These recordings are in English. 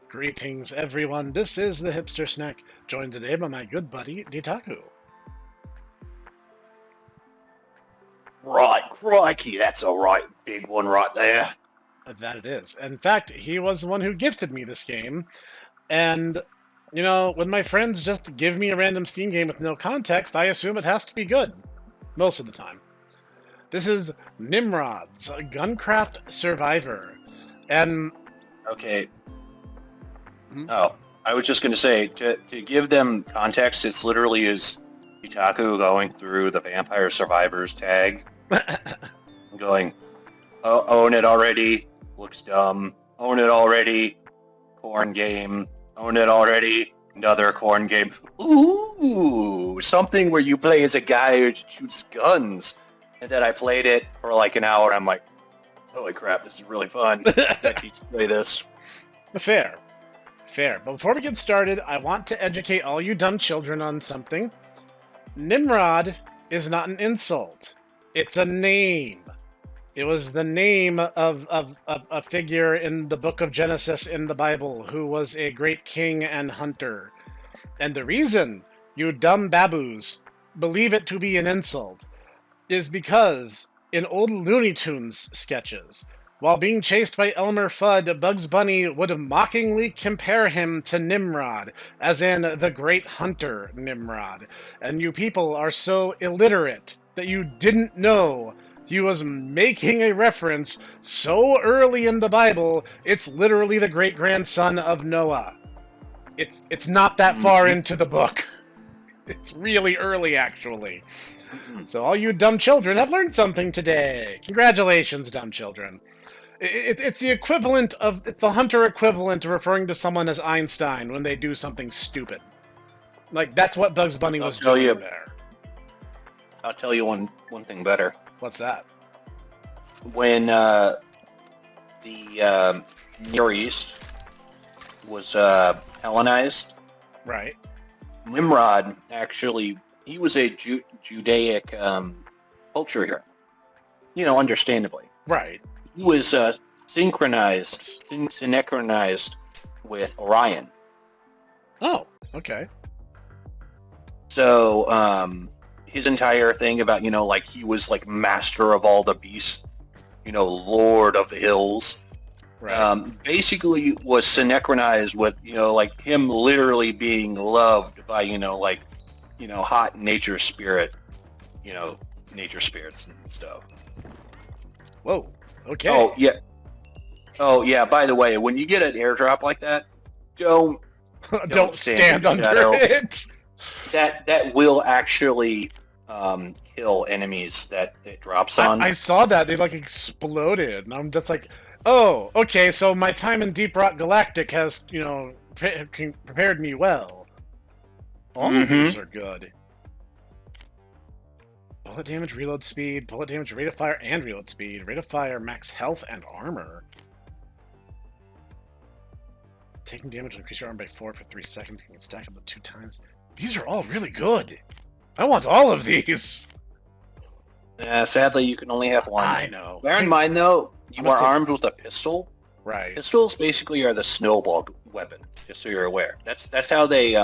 Greetings, everyone. This is the Hipster Snek, joined today by my good buddy, Ditaku. Right, crikey, that's a right big one right there. That it is. In fact, he was the one who gifted me this game. And, you know, when my friends just give me a random Steam game with no context, I assume it has to be good. Most of the time. This is NIMRODS, a Guncraft Survivor. And... Okay. Oh, I was just going to say, to give them context, it's literally is Itaku going through the Vampire Survivors tag, going, oh, own it already, looks dumb, own it already, corn game, own it already, another corn game. Ooh, something where you play as a guy who shoots guns. And then I played it for like an hour, and I'm like, holy crap, this is really fun. I teach to play this. Fair. But before we get started, I want to educate all you dumb children on something. Nimrod is not an insult. It's a name. It was the name of a figure in the book of Genesis in the Bible who was a great king and hunter. And the reason you dumb baboos believe it to be an insult is because in old Looney Tunes sketches, while being chased by Elmer Fudd, Bugs Bunny would mockingly compare him to Nimrod, as in the great hunter Nimrod. And you people are so illiterate that you didn't know he was making a reference so early in the Bible, it's literally the great-grandson of Noah. It's not that far into the book. It's really early, actually. So all you dumb children have learned something today. Congratulations, dumb children. It's the equivalent of the hunter equivalent of referring to someone as Einstein when they do something stupid. Like, that's what Bugs Bunny was doing there. I'll tell you one thing better. What's that? When the Near East was Hellenized, right? Nimrod actually, he was a Judaic culture here. You know, understandably. Right. He was synchronized with Orion. Oh, okay. So his entire thing about, you know, like he was like master of all the beasts, you know, lord of the hills. Right. Basically was synchronized with, you know, like him literally being loved by, you know, like, you know, hot nature spirit, you know, nature spirits and stuff. Whoa. Okay. Oh yeah. By the way, when you get an airdrop like that, don't stand under it. That will actually kill enemies that it drops on. I saw that they like exploded, and I'm just like, oh, okay. So my time in Deep Rock Galactic has, you know, prepared me well. All of these are good. Bullet damage, reload speed, bullet damage, rate of fire, and reload speed. Rate of fire, max health, and armor. Taking damage will increase your armor by 4 for 3 seconds. Can stack up to 2 times. These are all really good. I want all of these. Sadly, you can only have one. I know. Bear in mind, though, you are armed with a pistol. Right. Pistols basically are the snowball weapon, just so you're aware. That's how they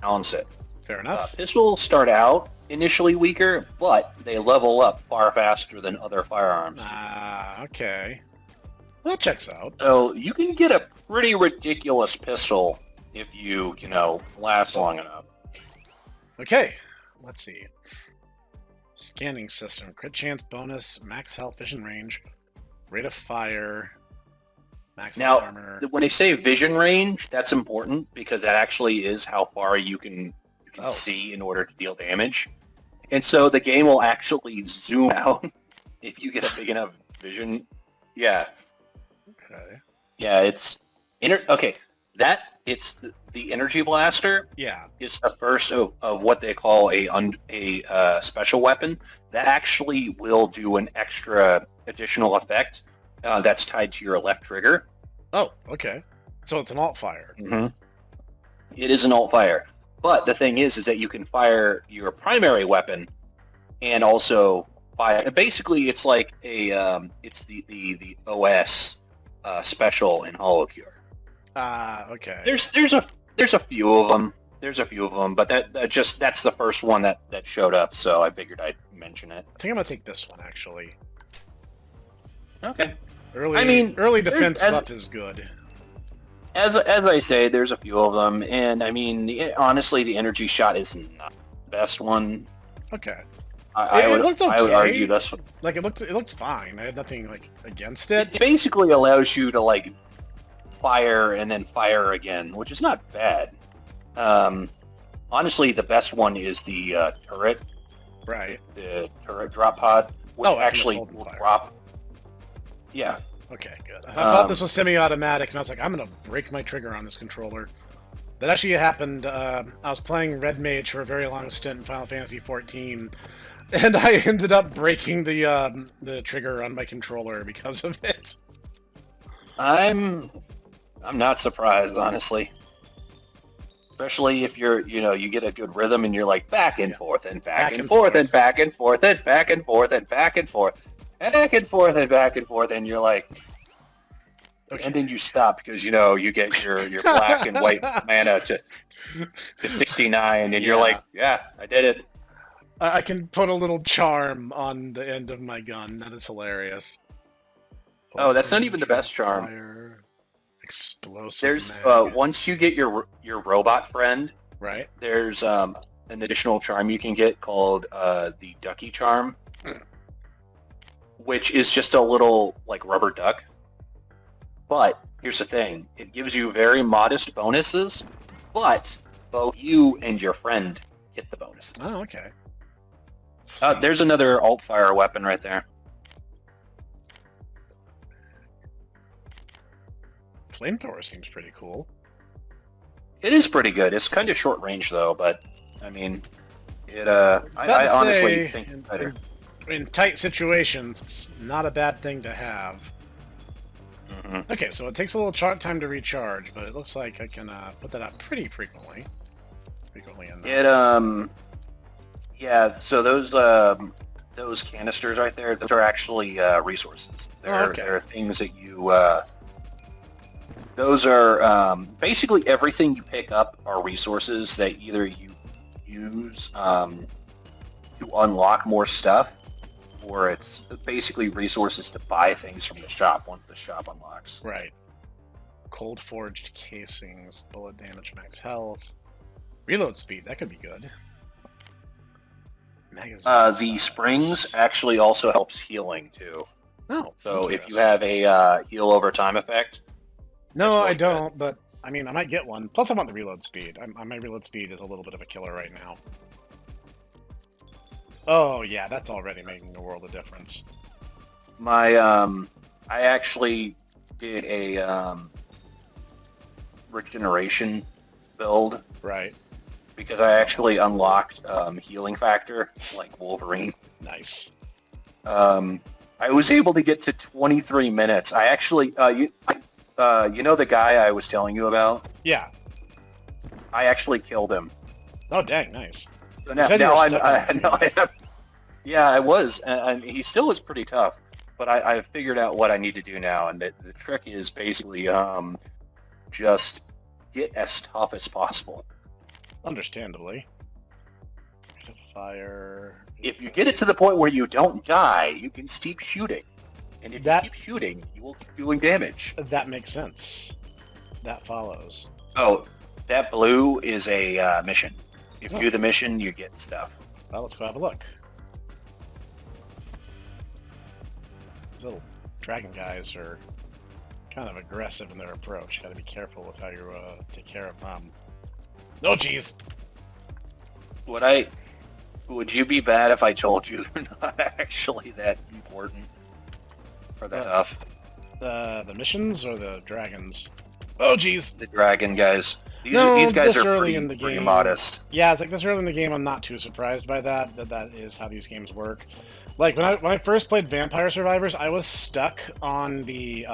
balance it. Fair enough. Pistols start out initially weaker, but they level up far faster than other firearms. Okay. Well, that checks out. So you can get a pretty ridiculous pistol if you know, last long enough. Okay. Let's see. Scanning system. Crit chance bonus. Max health, vision range. Rate of fire. Max armor. When they say vision range, that's important because that actually is how far you can see in order to deal damage. And so the game will actually zoom out if you get a big enough vision. Yeah. Okay. Yeah, it's it's the energy blaster. Yeah. Is the first of what they call a special weapon that actually will do an extra additional effect that's tied to your left trigger. Oh, okay. So it's an alt fire. Mm-hmm. It is an alt fire. But the thing is that you can fire your primary weapon and also fire. Basically, it's like it's the OS special in HoloCure. Okay. There's a few of them. There's a few of them, but that's the first one that showed up, so I figured I'd mention it. I think I'm gonna take this one actually. Okay. Early defense buff is good. As I say, there's a few of them, and I mean, honestly, the energy shot is not the best one. Okay. I looked okay. I would argue this one. Like it looked fine. I had nothing like against it. It basically allows you to like fire and then fire again, which is not bad. Honestly, the best one is the turret. Right. The turret drop pod, which actually will drop. Yeah. Okay, good. I thought this was semi-automatic, and I was like, I'm gonna break my trigger on this controller. That actually happened. I was playing Red Mage for a very long stint in Final Fantasy XIV, and I ended up breaking the trigger on my controller because of it. I'm not surprised, honestly. Especially if you get a good rhythm and you're like back and forth and back and forth and back and forth and back and forth and back and forth. Back and forth and back and forth, and you're like, okay. And then you stop because you get your black and white mana to 69, and you're like, yeah, I did it. I can put a little charm on the end of my gun. That is hilarious. Oh, that's not even the best charm. Fire, explosive. There's once you get your robot friend, right? There's an additional charm you can get called the Ducky Charm. Which is just a little, like, rubber duck. But, here's the thing. It gives you very modest bonuses, but both you and your friend get the bonuses. Oh, okay. There's another alt-fire weapon right there. Flamethrower seems pretty cool. It is pretty good. It's kind of short range, though, but, I mean, I honestly think it's better. In tight situations, it's not a bad thing to have. Mm-hmm. Okay, so it takes a little time to recharge, but it looks like I can put that out pretty frequently. Enough. Yeah. So those canisters right there, those are actually resources. They're things that you. Those are basically everything you pick up are resources that either you use to unlock more stuff. Or it's basically resources to buy things from the shop once the shop unlocks. Right. Cold forged casings, bullet damage, max health, reload speed. That could be good. The springs actually also helps healing too. Oh. So if you have a heal over time effect. No, I don't. Good. But I mean, I might get one. Plus, I want the reload speed. My reload speed is a little bit of a killer right now. Oh, yeah, that's already making a world of difference. I actually did a regeneration build. Right. Because I actually unlocked healing factor, like Wolverine. Nice. I was able to get to 23 minutes. I actually, you know the guy I was telling you about? Yeah. I actually killed him. Oh, dang, nice. So now yeah, I was, and he still is pretty tough. But I figured out what I need to do now, and the trick is basically just get as tough as possible. Understandably. Fire. If you get it to the point where you don't die, you can keep shooting, and if you keep shooting, you will keep doing damage. That makes sense. That follows. Oh, that blue is a mission. If you do the mission, you get stuff. Well, let's go have a look. These little dragon guys are kind of aggressive in their approach. Got to be careful with how you take care of them. Oh, jeez. Would you be bad if I told you they're not actually that important or that tough? The missions or the dragons? Oh, jeez. The dragon guys. These guys are pretty modest. Yeah, it's like this early in the game, I'm not too surprised by that. That is how these games work. Like when I first played Vampire Survivors, I was stuck on the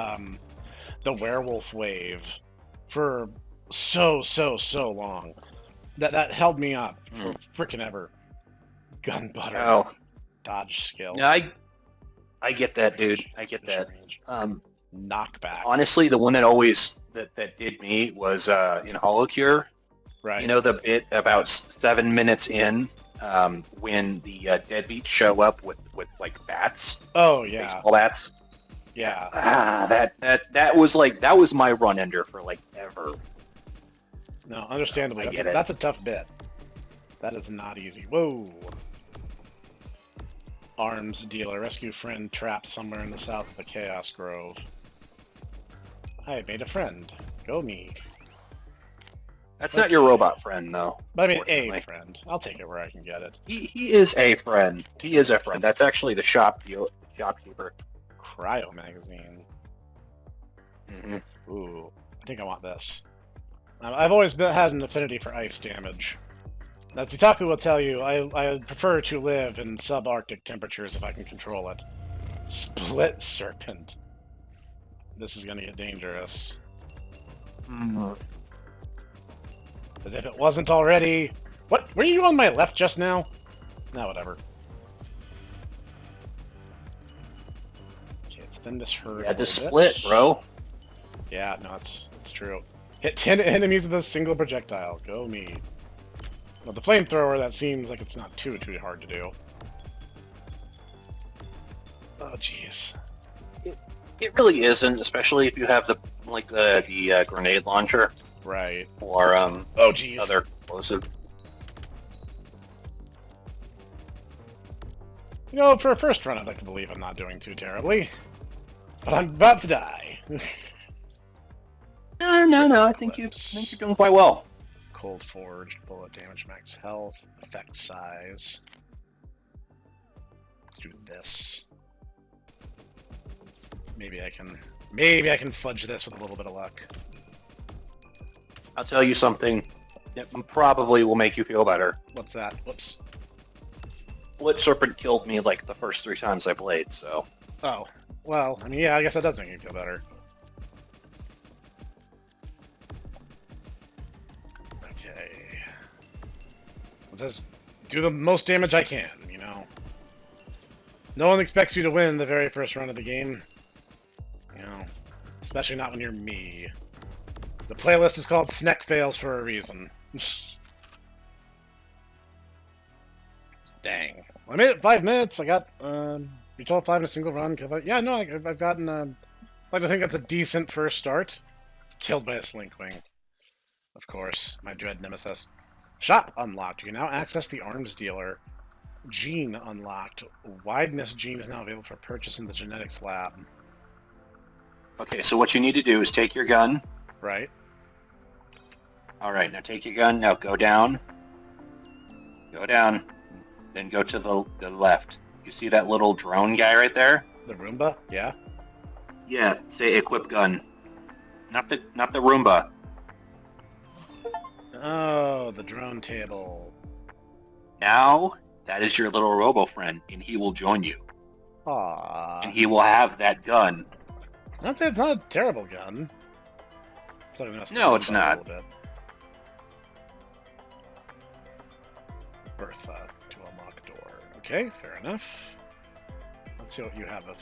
werewolf wave for so long. That held me up for frickin' ever. Gun butter. Dodge skill. Yeah, I get that, dude. I get that. Knockback. Honestly, the one that always that did me was in Holocure. Right. You know the bit about 7 minutes in when the deadbeats show up with like bats. Oh yeah. Baseball bats. Yeah. That was my run ender for like ever. No, understandably, I that's a tough bit. That is not easy. Whoa. Arms dealer. Rescue friend trapped somewhere in the south of the Chaos Grove. I made a friend. Go me. That's not your robot friend, though. But I mean, a friend. I'll take it where I can get it. He is a friend. He is a friend. That's actually the shopkeeper. Cryo magazine. Mm-hmm. Ooh, I think I want this. I've always had an affinity for ice damage. As Itaku will tell you, I prefer to live in subarctic temperatures if I can control it. Split Serpent. This is going to get dangerous. As if it wasn't already. What? Were you on my left just now? No, whatever. Okay, it's then this herd. You had to split, bro. Yeah, no, it's true. Hit 10 enemies with a single projectile. Go me. Well, the flamethrower, that seems like it's not too hard to do. Oh, jeez. It really isn't, especially if you have the grenade launcher. Right. Or oh, jeez. Other explosive. You know, for a first run, I'd like to believe I'm not doing too terribly. But I'm about to die. No. I think you're doing quite well. Cold Forged, bullet damage, max health, effect size. Let's do this. Maybe I can fudge this with a little bit of luck. I'll tell you something that probably will make you feel better. What's that? Whoops. Split Serpent killed me like the first 3 times I played, so. Oh. Well, I mean, yeah, I guess that does make you feel better. Okay. It says, do the most damage I can, you know? No one expects you to win the very first run of the game. You know, especially not when you're me. The playlist is called Snek Fails for a reason. Dang. I made it 5 minutes. I got, you told 5 in a single run. Yeah, no, I've gotten, I'd like to think that's a decent first start. Killed by a Slinkwing. Of course, my dread nemesis. Shop unlocked. You can now access the arms dealer. Gene unlocked. Wideness gene is now available for purchase in the genetics lab. Okay, so what you need to do is take your gun. Right. Alright, now take your gun. Now go down. Go down. Then go to the left. You see that little drone guy right there? The Roomba? Yeah. Yeah, say equip gun. Not the Roomba. Oh, the drone table. Now, that is your little robo friend, and he will join you. Aww. And he will have that gun. I'd say it's not a terrible gun. No, it's not. Bertha to unlock door. Okay, fair enough. Let's see what you have of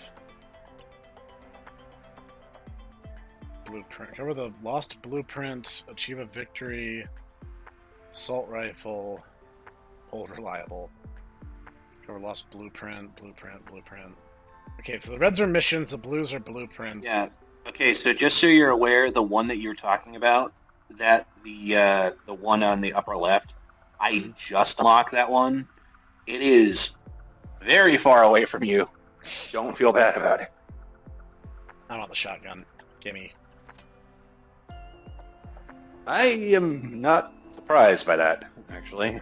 blueprint. Cover the lost blueprint. Achieve a victory. Assault rifle. Hold reliable. Cover lost blueprint. Okay, so the reds are missions. The blues are blueprints. Yeah. Okay, so just so you're aware, the one that you're talking about, that the one on the upper left, I just unlocked that one. It is very far away from you. Don't feel bad about it. I want the shotgun. Gimme. I am not surprised by that, actually.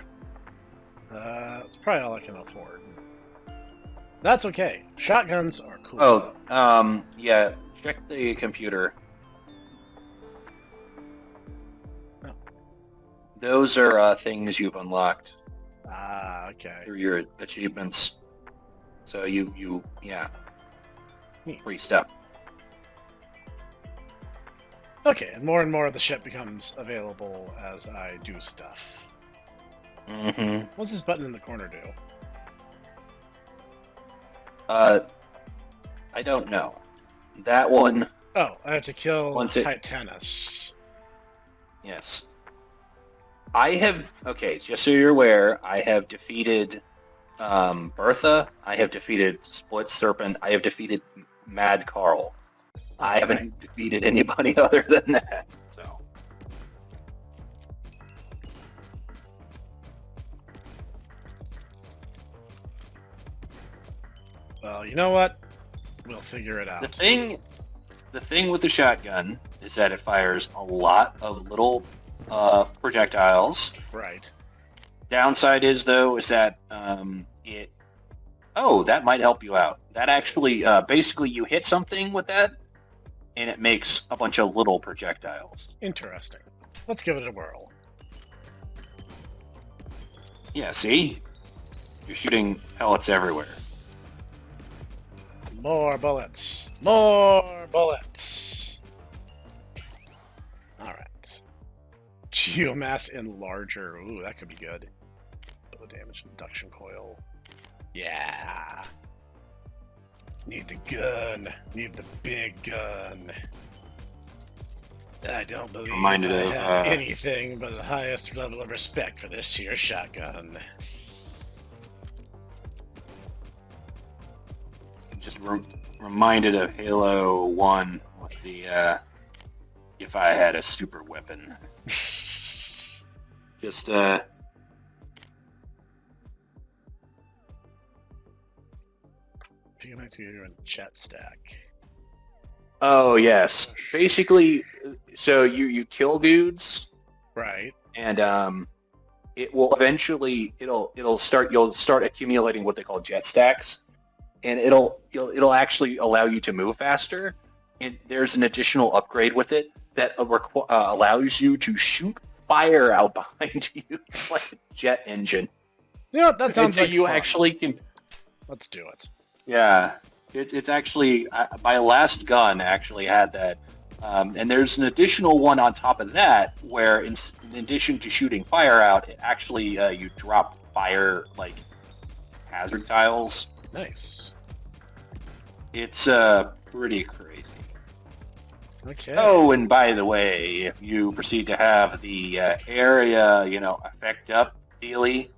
It's probably all I can afford. That's okay. Shotguns are cool. Oh, yeah. Check the computer. Oh. Those are things you've unlocked. Ah, okay. Through your achievements. So yeah. Neat. Free stuff. Okay, and more of the ship becomes available as I do stuff. Mm-hmm. What's this button in the corner do? I don't know. That one Oh, I have to kill Once it- Titanus. Yes. I have... Okay, just so you're aware, I have defeated Bertha. I have defeated Split Serpent. I have defeated Mad Carl. I haven't defeated anybody other than that. So. Well, you know what? We'll figure it out. The thing with the shotgun is that it fires a lot of little projectiles. Right. Downside is though is that it. Oh, that might help you out. That actually, basically, you hit something with that, and it makes a bunch of little projectiles. Interesting. Let's give it a whirl. Yeah, see? You're shooting pellets everywhere. More bullets. More bullets. Alright. Geomass Enlarger. Ooh, that could be good. Low damage induction coil. Yeah. Need the gun. Need the big gun. I don't believe Reminded I of, have anything but the highest level of respect for this here shotgun. Just reminded of Halo 1 with the, if I had a super weapon. Just, P92 and jet stack. Oh, yes. Basically, so you kill dudes, Right. and it will eventually you'll start accumulating what they call jet stacks, and it'll actually allow you to move faster. And there's an additional upgrade with it that allows you to shoot fire out behind you like a jet engine. You know what? That sounds and so like you fun. actually can. Let's do it. Yeah, it's actually my last gun actually had that, and there's an additional one on top of that where in addition to shooting fire out, it actually you drop fire like hazard tiles. Nice. It's pretty crazy. Okay. Oh, and by the way, if you proceed to have the area, effect up dealy,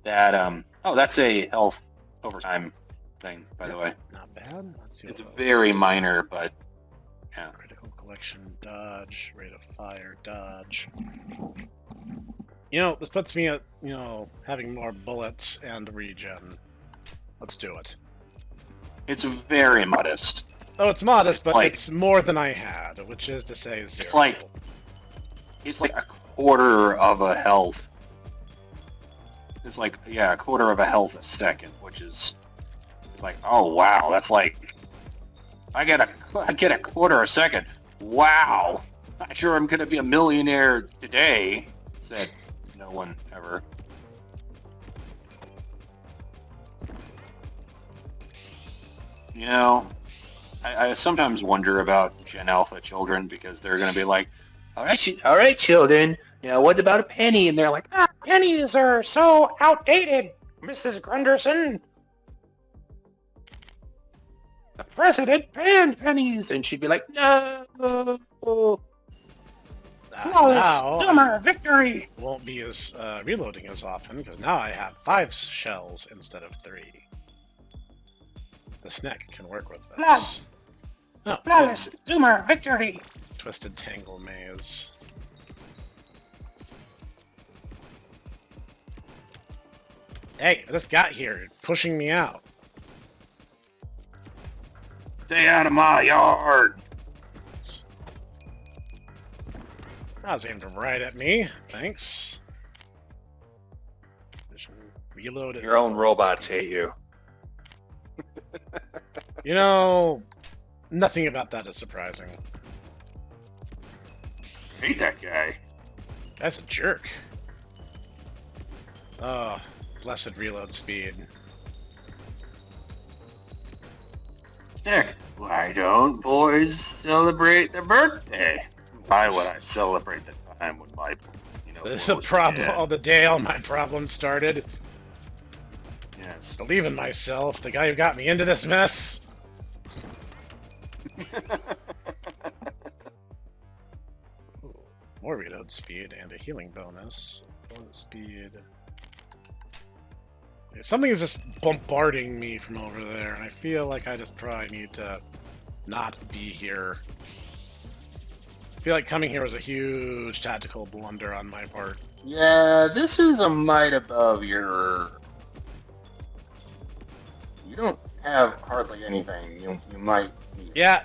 that that's a health overtime thing, by the way. Not bad. Let's see. It's what else. very minor, but yeah. Critical collection, dodge, rate of fire, dodge. This puts me at, having more bullets and regen. Let's do it. It's very modest. Oh, it's modest, but like- it's more than I had, which is to say zero. It's like a quarter of a health. It's like, a quarter of a health a second, which is it's like, oh wow, that's like I get a quarter a second. Wow. Not sure I'm gonna be a millionaire today, said no one ever. I sometimes wonder about Gen Alpha children because they're going to be like, all right, children, what about a penny? And they're like, pennies are so outdated, Mrs. Grunderson. The president banned pennies. And she'd be like, no. Now, Summer victory. won't be as reloading as often, because now I have 5 shells instead of 3. The Snek can work with this. Oh, Flawless Zoomer victory. Twisted Tangle Maze. Hey, I just got here, pushing me out. Stay out of my yard. That was aimed right at me. Thanks. Reload it. Your own robots hate you. Nothing about that is surprising. Hate that guy. Guy's a jerk. Oh, blessed reload speed. Nick, why don't boys celebrate their birthday? Why would I celebrate the time when my, The problem, the day all my problems started. Yes. Believe in myself, the guy who got me into this mess. more reload speed and a healing bonus. Bullet speed. Something is just bombarding me from over there, and I feel like I just probably need to not be here. I feel like coming here was a huge tactical blunder on my part. Yeah, this is a mite above your... You don't have hardly anything. You might need... Yeah.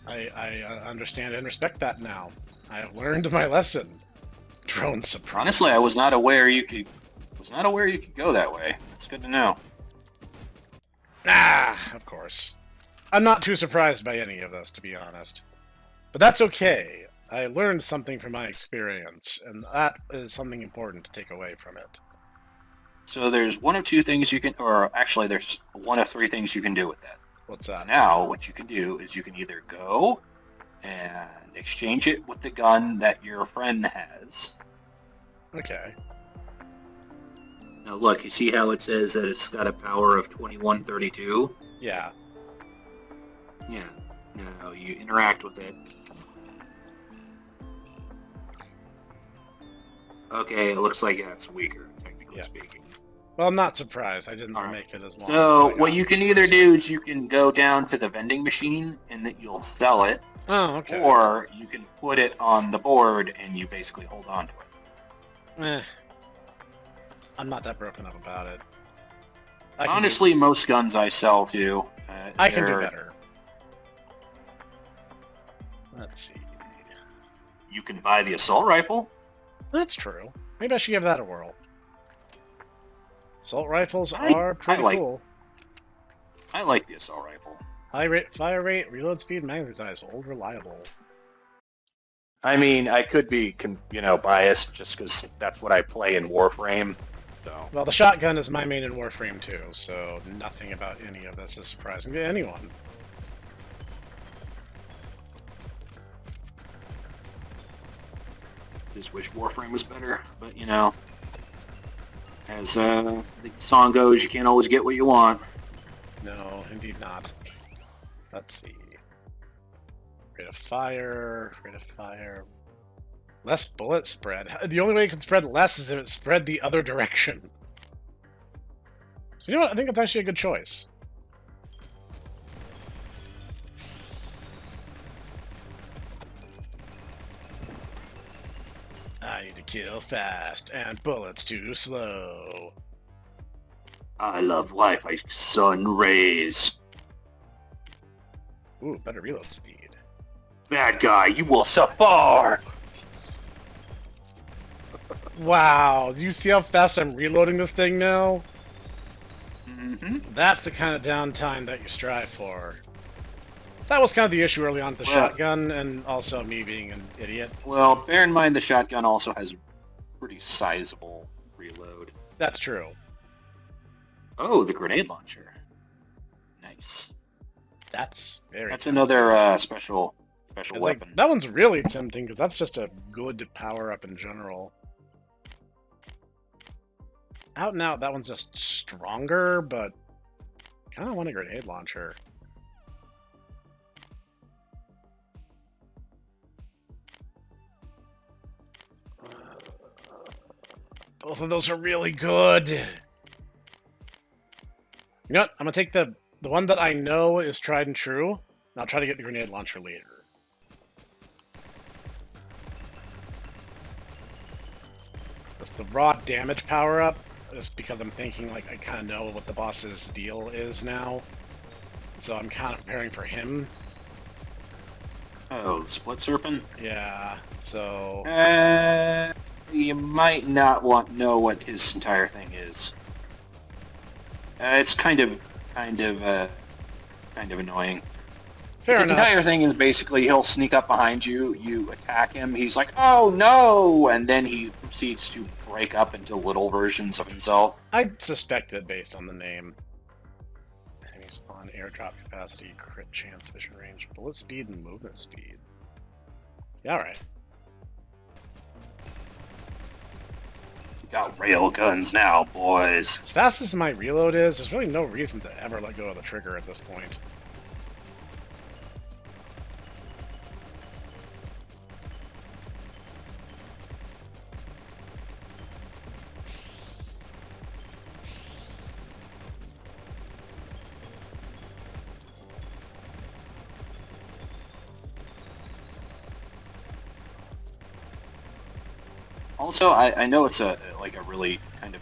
I understand and respect that now. I have learned my lesson. Drone surprise. Honestly, I was not aware you could go that way. It's good to know. Ah, of course. I'm not too surprised by any of this, to be honest. But that's okay. I learned something from my experience, and that is something important to take away from it. So there's one of two things you can, or actually there's one of three things you can do with that. What's that? Now, what you can do is you can either go and exchange it with the gun that your friend has. Okay. Now look, you see how it says that it's got a power of 2132? Yeah. Yeah. Now you interact with it. Okay, it looks like that's weaker, technically speaking. Well, I'm not surprised. I didn't All make it as long. So what you can either do is you can go down to the vending machine and that you'll sell it. Oh, okay. Or you can put it on the board and you basically hold on to it. I'm not that broken up about it. Honestly, most guns I sell to. I can do better. Let's see. You can buy the assault rifle. That's true. Maybe I should give that a whirl. Assault rifles are pretty cool. I like the assault rifle. High rate, fire rate, reload speed, magazine size, old, reliable. I mean, I could be, biased just because that's what I play in Warframe. So. Well, the shotgun is my main in Warframe too, so nothing about any of this is surprising to anyone. Just wish Warframe was better, but as the song goes, you can't always get what you want. No, indeed not. Let's see. Rate of fire. Less bullet spread. The only way it can spread less is if it spread the other direction. So you know what? I think it's actually a good choice. I need to kill fast, and bullets too slow. I love life like sun rays. Ooh, better reload speed. Bad guy, you will suffer! Wow, do you see how fast I'm reloading this thing now? Mm-hmm. That's the kind of downtime that you strive for. That was kind of the issue early on with the shotgun, and also me being an idiot. Well, bear in mind the shotgun also has a pretty sizable reload. That's true. Oh, the grenade launcher. Nice. That's very That's another special weapon. Like, that one's really tempting, because that's just a good power-up in general. Out and out, that one's just stronger, but kind of want a grenade launcher. Both of those are really good. You know what? I'm going to take the one that I know is tried and true, and I'll try to get the grenade launcher later. That's the raw damage power-up, just because I'm thinking, like, I kind of know what the boss's deal is now. So I'm kind of preparing for him. Oh, Split Serpent? Yeah, so... You might not know what his entire thing is. It's kind of annoying. Fair enough. His entire thing is basically he'll sneak up behind you, you attack him, he's like, oh no! And then he proceeds to break up into little versions of himself. I suspected based on the name. Enemies on airdrop capacity, crit chance, vision range, bullet speed, and movement speed. Yeah, alright. Got rail guns now, boys. As fast as my reload is, there's really no reason to ever let go of the trigger at this point. Also, I know it's a really kind of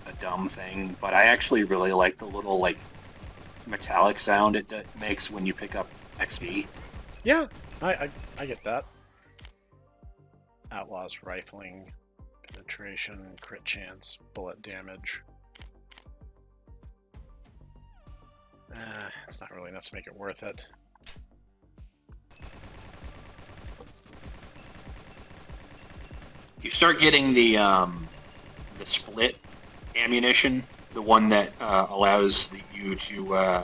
a dumb thing, but I actually really like the little like metallic sound it makes when you pick up XP. Yeah, I get that. Outlaws rifling, penetration, crit chance, bullet damage. It's not really enough to make it worth it. You start getting the split ammunition, the one that allows you to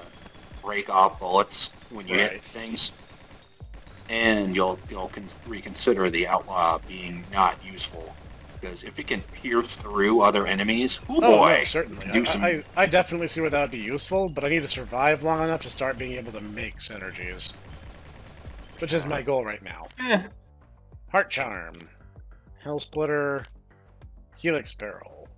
break off bullets when you hit things, and you'll reconsider the outlaw being not useful, because if it can pierce through other enemies, boy, no, certainly. I definitely see where that would be useful, but I need to survive long enough to start being able to make synergies, which is my goal right now. Heart Charm, Hell Splitter, Helix Barrel.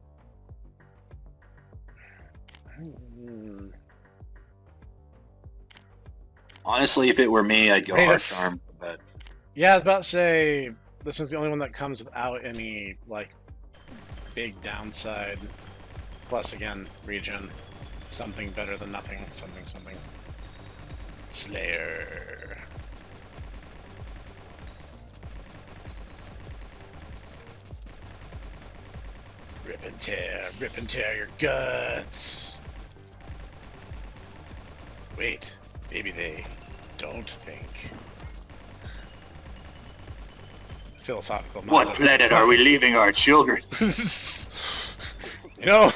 Honestly, if it were me, I'd go Heart Charm. But yeah, I was about to say this is the only one that comes without any like big downside. Plus, again, regen. Something better than nothing. Something. Slayer. Rip and tear your guts. Wait, maybe they don't think. Philosophical. What planet are we leaving our children? You know,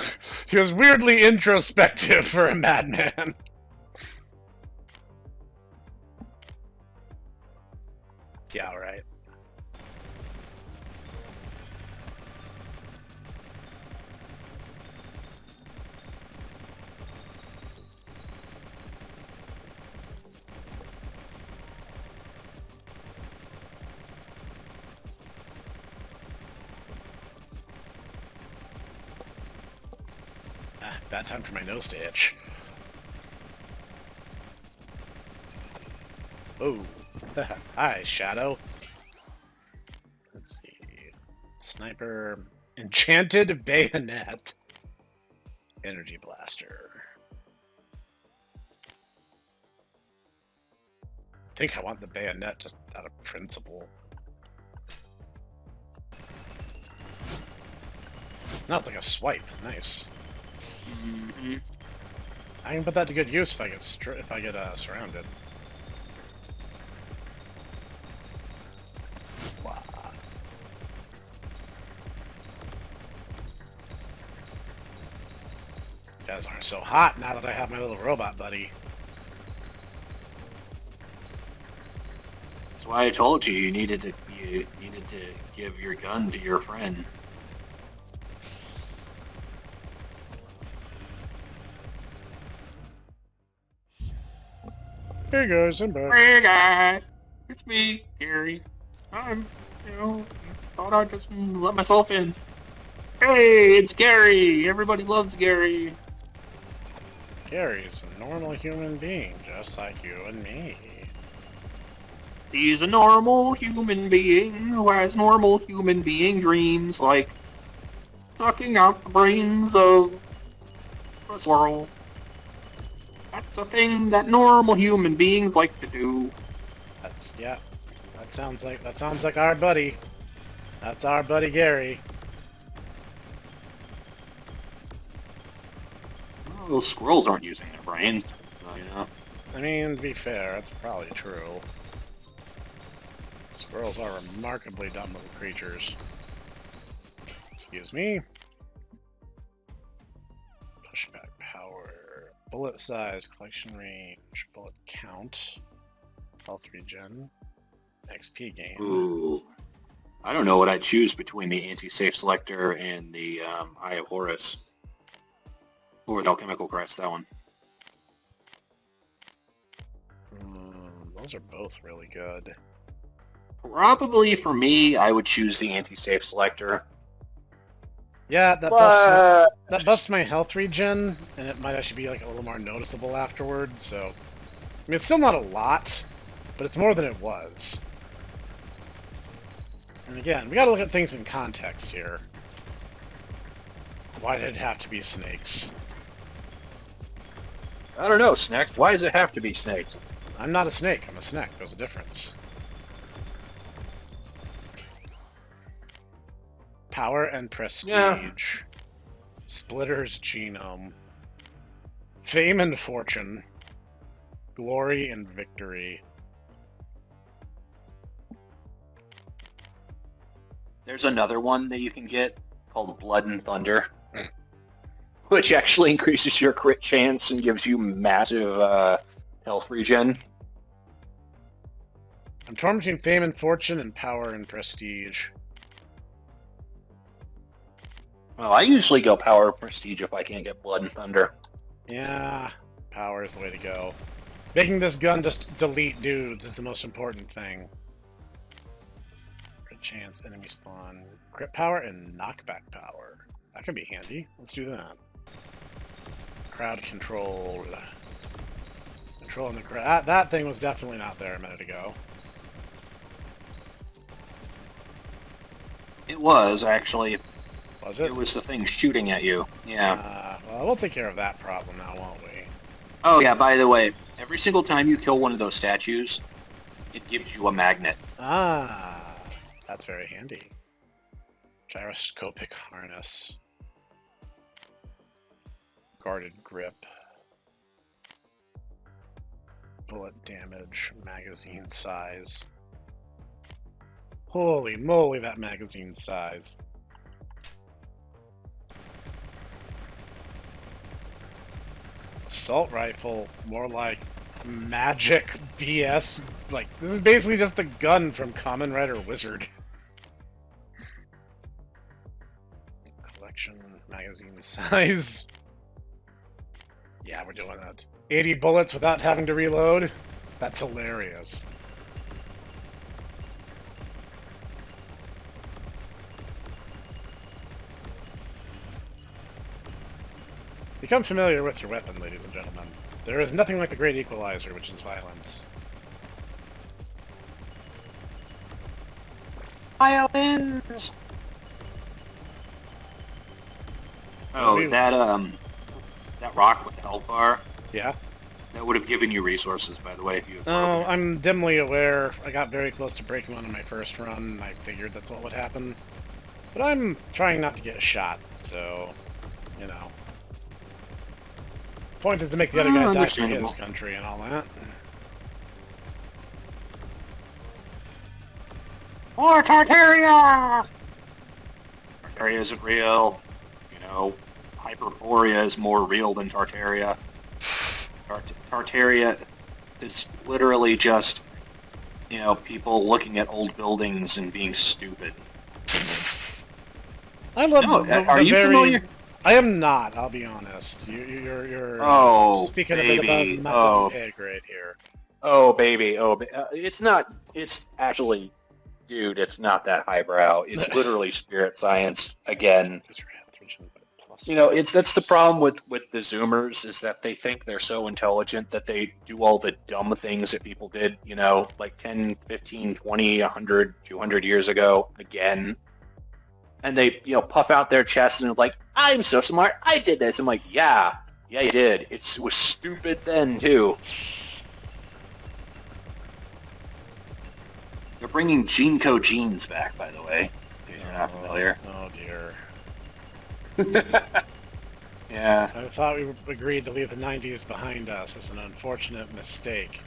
he was weirdly introspective for a madman. Yeah, all right. Bad time for my nose to itch. Oh. Hi, Shadow. Let's see. Sniper. Enchanted Bayonet. Energy Blaster. I think I want the bayonet just out of principle. No, it's like a swipe. Nice. Mm-hmm. I can put that to good use if I get surrounded. Wow. You guys aren't so hot now that I have my little robot buddy. That's why I told you needed to give your gun to your friend. Hey guys, I'm back. Hey guys, it's me, Gary. Thought I'd just let myself in. Hey, it's Gary. Everybody loves Gary. Gary's a normal human being, just like you and me. He's a normal human being who has normal human being dreams, like sucking out the brains of a squirrel. That's a thing that normal human beings like to do. Yeah. That sounds like our buddy. That's our buddy Gary. Well, those squirrels aren't using their brains, I mean, to be fair, that's probably true. Squirrels are remarkably dumb little creatures. Excuse me. Pushback power. Bullet size, collection range, bullet count, health regen, XP gain. Ooh. I don't know what I'd choose between the anti-safe selector and the Eye of Horus. Or the Alchemical Crest, that one. Those are both really good. Probably for me, I would choose the anti-safe selector. Yeah, that buffs my health regen, and it might actually be like a little more noticeable afterward, so... I mean, it's still not a lot, but it's more than it was. And again, we gotta look at things in context here. Why did it have to be snakes? I don't know, Snek. Why does it have to be snakes? I'm not a snake, I'm a snack. There's a difference. Power and prestige. Yeah. Splitter's genome. Fame and fortune. Glory and victory. There's another one that you can get called Blood and Thunder, which actually increases your crit chance and gives you massive health regen. I'm torn between fame and fortune and power and prestige. Well, I usually go power or prestige if I can't get Blood and Thunder. Yeah, power is the way to go. Making this gun just delete dudes is the most important thing. Crit chance, enemy spawn, crit power, and knockback power. That could be handy. Let's do that. Crowd control. Controlling the crowd. That thing was definitely not there a minute ago. It was, actually. Was it? It was the thing shooting at you. Yeah. Well, we'll take care of that problem now, won't we? Oh, yeah, by the way, every single time you kill one of those statues, it gives you a magnet. Ah, that's very handy. Gyroscopic harness. Guarded grip. Bullet damage. Magazine size. Holy moly, that magazine size. Assault rifle, more like magic BS. Like, this is basically just the gun from Kamen Rider Wizard. Collection, magazine size. Yeah, we're doing that. 80 bullets without having to reload? That's hilarious. Become familiar with your weapon, ladies and gentlemen. There is nothing like the great equalizer, which is violence. Violins! Oh, that rock with the health bar? Yeah? That would have given you resources, by the way, if you had Oh, broken it. I'm dimly aware. I got very close to breaking one on my first run, and I figured that's what would happen. But I'm trying not to get shot, so, you know. Point is to make the other guy die for his country and all that. More Tartaria! Tartaria isn't real. You know, Hyperborea is more real than Tartaria. Tartaria is literally just, you know, people looking at old buildings and being stupid. I love are you familiar? I am not, I'll be honest. You're speaking baby. a bit above my pay grade here. Oh, baby. It's not, it's actually, dude, it's not that highbrow. It's literally spirit science again. You know, that's the problem with the Zoomers, is that they think they're so intelligent that they do all the dumb things that people did, you know, like 10, 15, 20, 100, 200 years ago, again. And they, you know, puff out their chests and they're like, I'm so smart, I did this. I'm like, yeah, you did. It was stupid then, too. They're bringing Genco jeans back, by the way, if you're not familiar. Oh, dear. Yeah. I thought we agreed to leave the 90s behind us. It's an unfortunate mistake.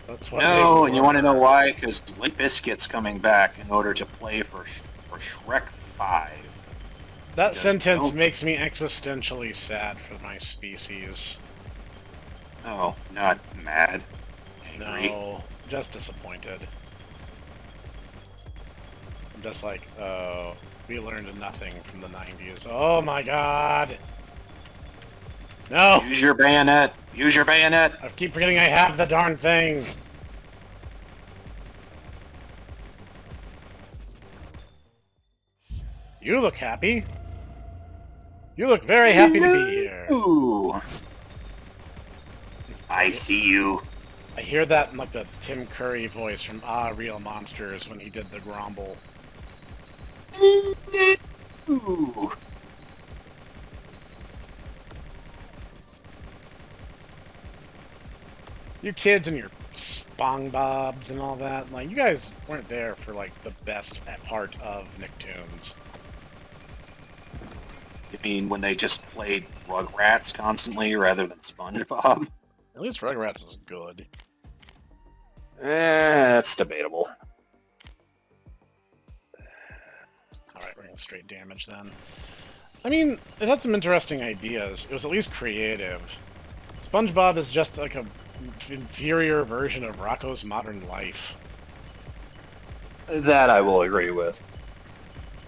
That's what No, and you want to know why? Because Limp Bizkit's coming back in order to play for Shrek 5. That sentence makes me existentially sad for my species. Oh, not mad. Angry. No, just disappointed. I'm just like, oh, we learned nothing from the 90s. Oh my god! No! Use your bayonet! Use your bayonet! I keep forgetting I have the darn thing! You look happy. You look very happy to be here. Ooh. I see you. I hear that in like the Tim Curry voice from Real Monsters when he did the grumble. Ooh. You kids and your SpongeBobs and all that, like, you guys weren't there for, like, the best part of Nicktoons. You mean when they just played Rugrats constantly rather than SpongeBob? At least Rugrats is good. That's debatable. Alright, we're gonna straight damage then. I mean, it had some interesting ideas. It was at least creative. SpongeBob is just like a inferior version of Rocko's Modern Life. That I will agree with.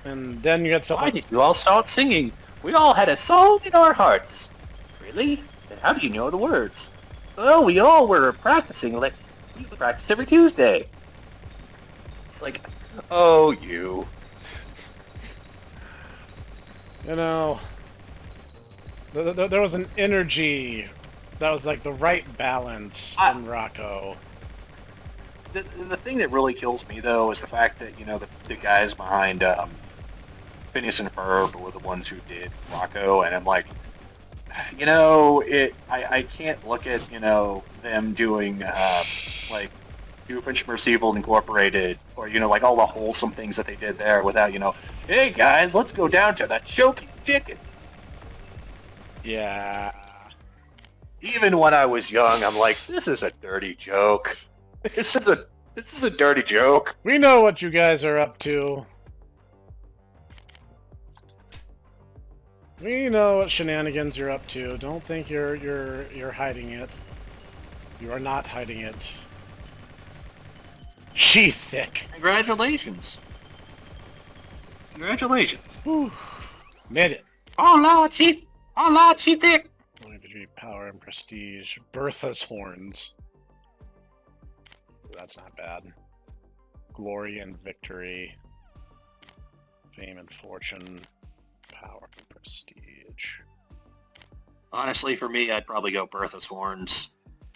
And then you had stuff Why like... did you all start singing? We all had a song in our hearts. Really? Then how do you know the words? Oh, we all were practicing. We practice every Tuesday. It's like, oh, you. You know... There was an energy that was like the right balance in Rocko. The thing that really kills me, though, is the fact that, you know, the guys behind Phineas and Ferb were the ones who did Rocko, and I'm like, you know, I can't look at, you know, them doing, like, Doofenshmirtz Evil Incorporated, or, you know, like, all the wholesome things that they did there without, you know, hey, guys, let's go down to that choking chicken. Yeah. Even when I was young, I'm like, this is a dirty joke. This is a dirty joke. We know what you guys are up to. We know what shenanigans you're up to. Don't think you're hiding it. You are not hiding it. She-thick. Congratulations. Congratulations. Whew. Made it. Oh Lord, she-thick. Power and prestige. Bertha's horns. That's not bad. Glory and victory. Fame and fortune. Power and prestige. Honestly, for me, I'd probably go Bertha's horns.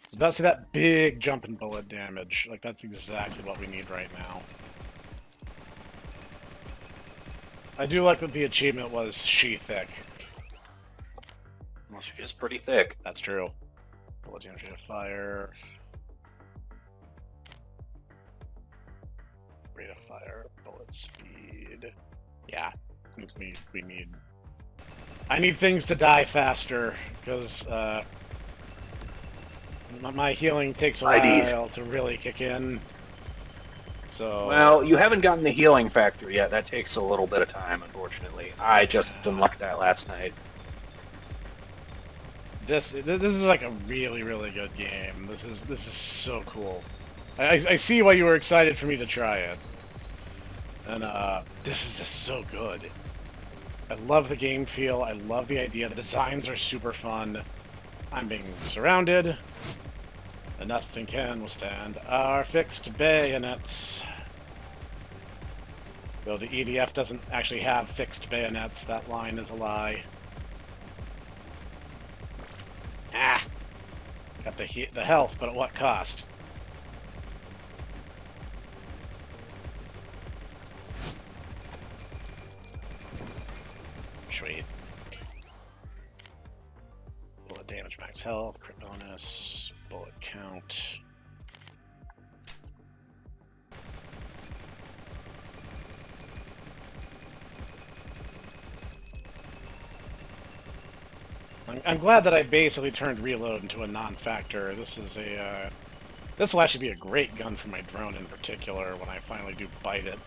It's about to see that big jump and bullet damage. Like, that's exactly what we need right now. I do like that the achievement was she-thick. Well, she is pretty thick. That's true. Bullet damage to fire. Rate of fire. Bullet speed. Yeah. We need... I need things to die faster, because, my healing takes a while to really kick in. So... Well, you haven't gotten the healing factor yet. That takes a little bit of time, unfortunately. I just unlocked that last night. This is like a really, really good game. This is so cool. I see why you were excited for me to try it. And this is just so good. I love the game feel. I love the idea. The designs are super fun. I'm being surrounded. And nothing can withstand our fixed bayonets. Though the EDF doesn't actually have fixed bayonets, that line is a lie. Ah! Got the health, but at what cost? Sweet. Bullet damage, max health, crit bonus, bullet count. I'm glad that I basically turned reload into a non-factor. This is a, this will actually be a great gun for my drone in particular when I finally do bite it.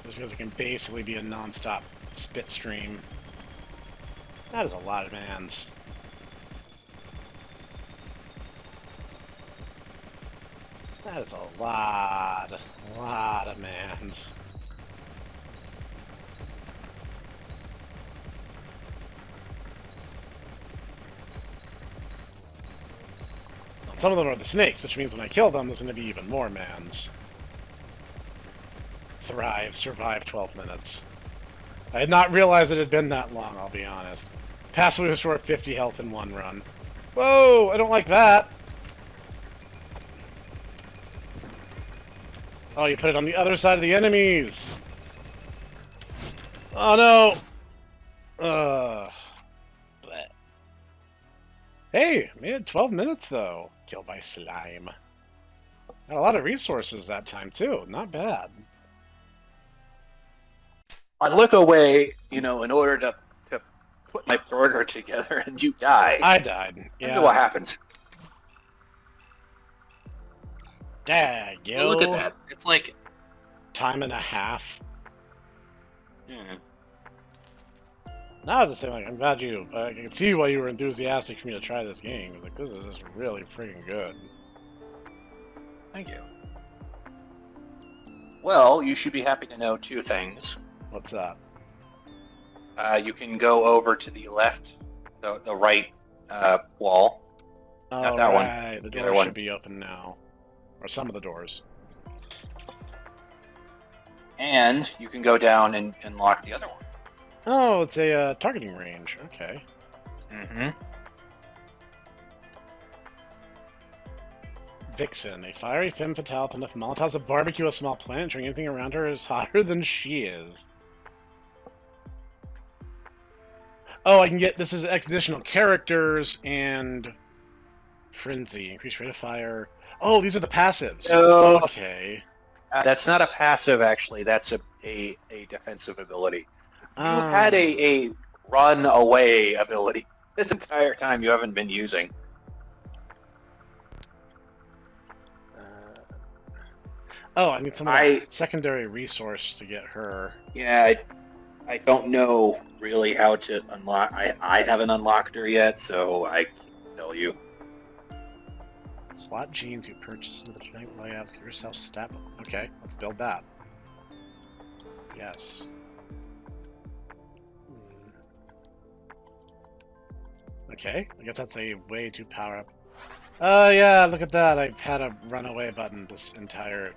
Just because it can basically be a non-stop spit stream. That is a lot of mans. That is a lot of mans. Some of them are the snakes, which means when I kill them, there's going to be even more mans. Thrive, survive 12 minutes. I had not realized it had been that long, I'll be honest. Passively restore 50 health in one run. Whoa, I don't like that. Oh, you put it on the other side of the enemies. Oh no. Bleh. Hey, made it 12 minutes though. Killed by slime. Got a lot of resources that time too. Not bad. I look away, you know, in order to put my burger together, and you die. I died. Yeah. What happens? Dag, yo. Well, look at that. It's like time and a half. Hmm. No, I was just saying, like, I'm glad you. I can see why you were enthusiastic for me to try this game. I was like, this is just really freaking good. Thank you. Well, you should be happy to know 2 things. What's that? You can go over to the left, the right wall. Oh, Not that right. one. The The door other should one. be open now. Or some of the doors. And you can go down and lock the other one. Oh, it's a targeting range. Okay. Mm-hmm. Vixen, a fiery femme fatale with enough Molotovs to barbecue a small planet, ensuring anything around her is hotter than she is. Oh, I can get, this is additional characters and frenzy, increased rate of fire. Oh, these are the passives. Oh. Okay. That's not a passive, actually. That's a defensive ability. You had a run away ability this entire time you haven't been using. Oh, I need some of that secondary resource to get her. Yeah, I don't know really how to unlock. I haven't unlocked her yet, so I can't tell you. Slot jeans you purchase into the genetic layout. Give yourself step. Okay, let's build that. Yes. Okay, I guess that's a way to power up. Oh yeah, look at that. I've had a runaway button this entire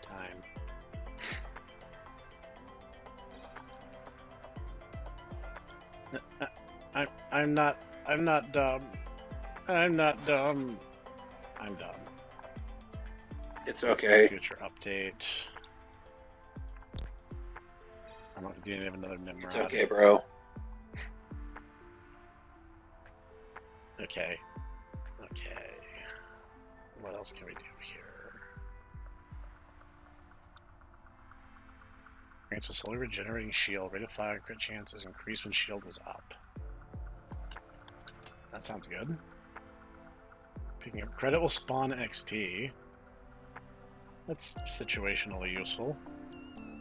time. I'm not dumb. I'm not dumb. I'm dumb. It's okay. Future update. I'm not doing another NIMROD. It's okay, bro. Okay. Okay. What else can we do here? Grants a slowly regenerating shield. Rate of fire crit chances increase when shield is up. That sounds good. Picking up credit will spawn XP. That's situationally useful.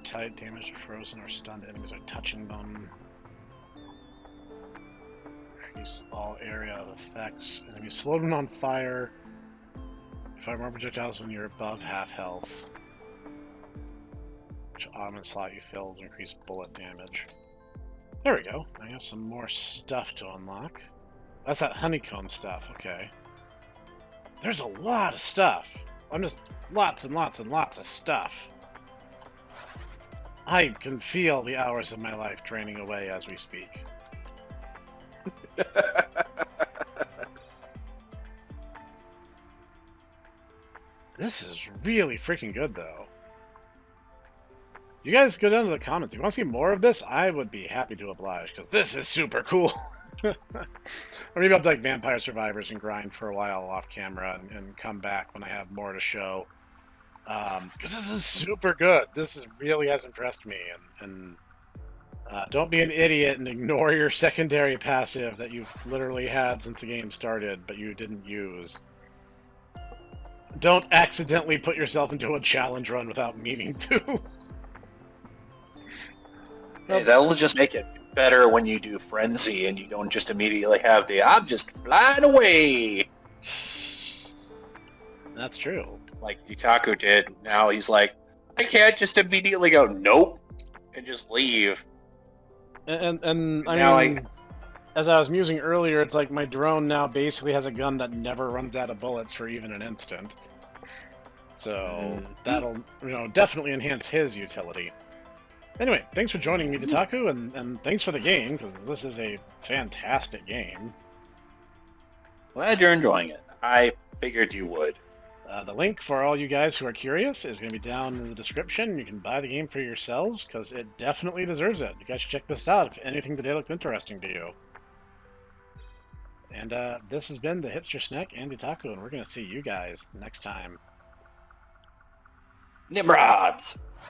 Tight damage to frozen or stunned enemies are touching them. Increase all area of effects. Enemies slowed when on fire. Fire more projectiles when you're above half health. Which augment slot you fill to increase bullet damage. There we go. I got some more stuff to unlock. That's that honeycomb stuff, okay. There's a lot of stuff. I'm just lots and lots and lots of stuff. I can feel the hours of my life draining away as we speak. This is really freaking good, though. You guys go down to the comments. If you want to see more of this, I would be happy to oblige, because this is super cool. Or maybe I'll do like Vampire Survivors and grind for a while off camera and come back when I have more to show. Because this is super good. This really has impressed me. And don't be an idiot and ignore your secondary passive that you've literally had since the game started, but you didn't use. Don't accidentally put yourself into a challenge run without meaning to. Hey, that'll just make it better when you do Frenzy and you don't just immediately have the I'm just flying away. That's true. Like Itaku did. Now he's like, I can't just immediately go nope and just leave. And I mean, as I was musing earlier, it's like my drone now basically has a gun that never runs out of bullets for even an instant. So that'll, definitely enhance his utility. Anyway, thanks for joining me, Dataku, and thanks for the game, because this is a fantastic game. Glad you're enjoying it. I figured you would. The link for all you guys who are curious is going to be down in the description. You can buy the game for yourselves, because it definitely deserves it. You guys should check this out if anything today looked interesting to you. And this has been the Hipster Snek and Dataku, and we're going to see you guys next time. NIMRODS!